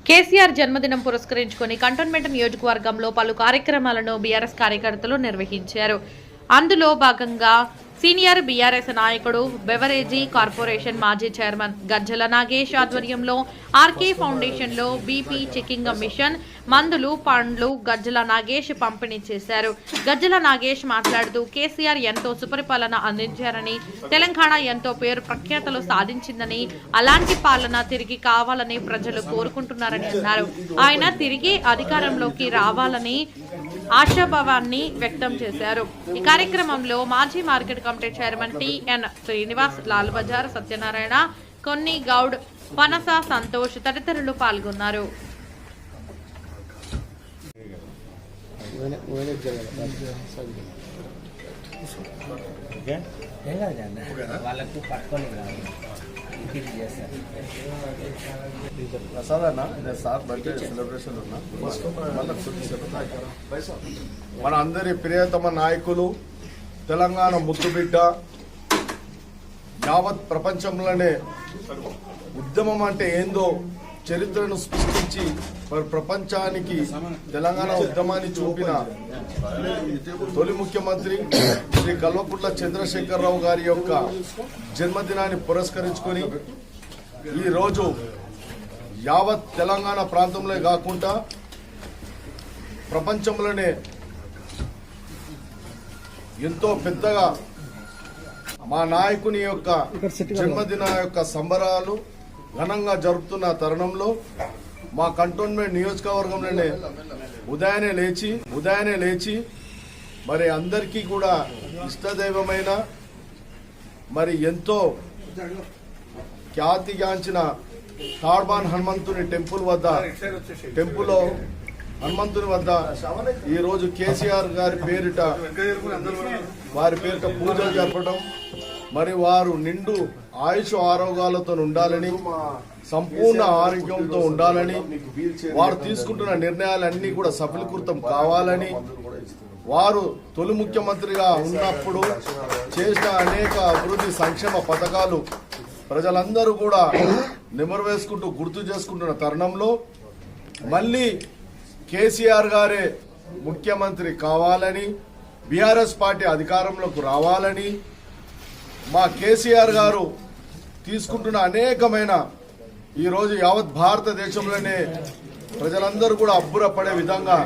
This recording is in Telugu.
కేసీఆర్ జన్మదినం పురస్కరించుకొని కంటోన్మెంట్ నియోజకవర్గంలో పలు కార్యక్రమాలను బీఆర్ఎస్ కార్యకర్తలు నిర్వహించారు. అందులో భాగంగా సీనియర్ బీఆర్ఎస్ నాయకుడు బెవరేజీ కార్పొరేషన్ మాజీ చైర్మన్ గజ్జల నాగేష్ ఆధ్వర్యంలో ఆర్కే ఫౌండేషన్లో బీపీ చెకింగ్ మిషన్ మందులు పండ్లు గజ్జల నాగేష్ పంపిణీ చేశారు. గజ్జల నాగేష్ మాట్లాడుతూ కేసీఆర్ ఎంతో సుపరిపాలన అందించారని, తెలంగాణ ఎంతో పేరు ప్రఖ్యాతలు సాధించిందని, అలాంటి పాలన తిరిగి కావాలని ప్రజలు కోరుకుంటున్నారని అన్నారు. ఆయన తిరిగి అధికారంలోకి రావాలని ఆశాభావాన్ని వ్యక్తం చేశారు. ఈ కార్యక్రమంలో మాజీ market committee chairman TN Srinivas, Lal Bazar Satyanarayana, కొన్ని గౌడ్, పనస సంతోష్ తదితరులు పాల్గొన్నారు. మన అందరి ప్రియతమ నాయకులు, తెలంగాణ ముద్దుబిడ్డ, యావత్ ప్రపంచంలోనే ఉద్యమం అంటే ఏందో చరిత్రను సృష్టించి ప్రపంచానికి తెలంగాణ ఉద్యమాన్ని చూపిన తొలి ముఖ్యమంత్రి శ్రీ కల్వకుంట్ల చంద్రశేఖరరావు గారి యొక్క జన్మదినాన్ని పురస్కరించుకొని ఈరోజు యావత్ తెలంగాణ ప్రాంతంలో కాకుండా ప్రపంచంలోనే ఎంతో పెద్దగా మా నాయకుని యొక్క జన్మదిన యొక్క సంబరాలు ఘనంగా జరుపుతున్న తరుణంలో మా కంటోన్మెంట్ నియోజకవర్గంలోనే ఉదయాన్నే లేచి మరి అందరికీ కూడా ఇష్టదైవమైన మరి ఎంతో ఖ్యాతిగాంచిన తాడ్బాన్ హనుమంతుని టెంపుల్లో హనుమంతుని వద్ద ఈ రోజు కేసీఆర్ గారి పేరిట పూజలు జరపడం, మరి వారు నిండు ఆయుష్ ఆరోగ్యాలతో ఉండాలని, సంపూర్ణ ఆరోగ్యంతో ఉండాలని, వారు తీసుకుంటున్న నిర్ణయాలన్నీ కూడా సఫలీకృతం కావాలని, వారు తొలి ముఖ్యమంత్రిగా ఉన్నప్పుడు చేసిన అనేక అభివృద్ధి సంక్షేమ పథకాలు ప్రజలందరూ కూడా నెమరువేసుకుంటూ గుర్తు చేసుకుంటున్న తరుణంలో మళ్ళీ కేసీఆర్ గారే ముఖ్యమంత్రి కావాలని, బీఆర్ఎస్ పార్టీ అధికారంలోకి రావాలని, మా కేసీఆర్ గారు తీసుకుంటున్న అనేకమైన ఈరోజు యావత్ భారతదేశంలోనే ప్రజలందరూ కూడా అబ్బురపడే విధంగా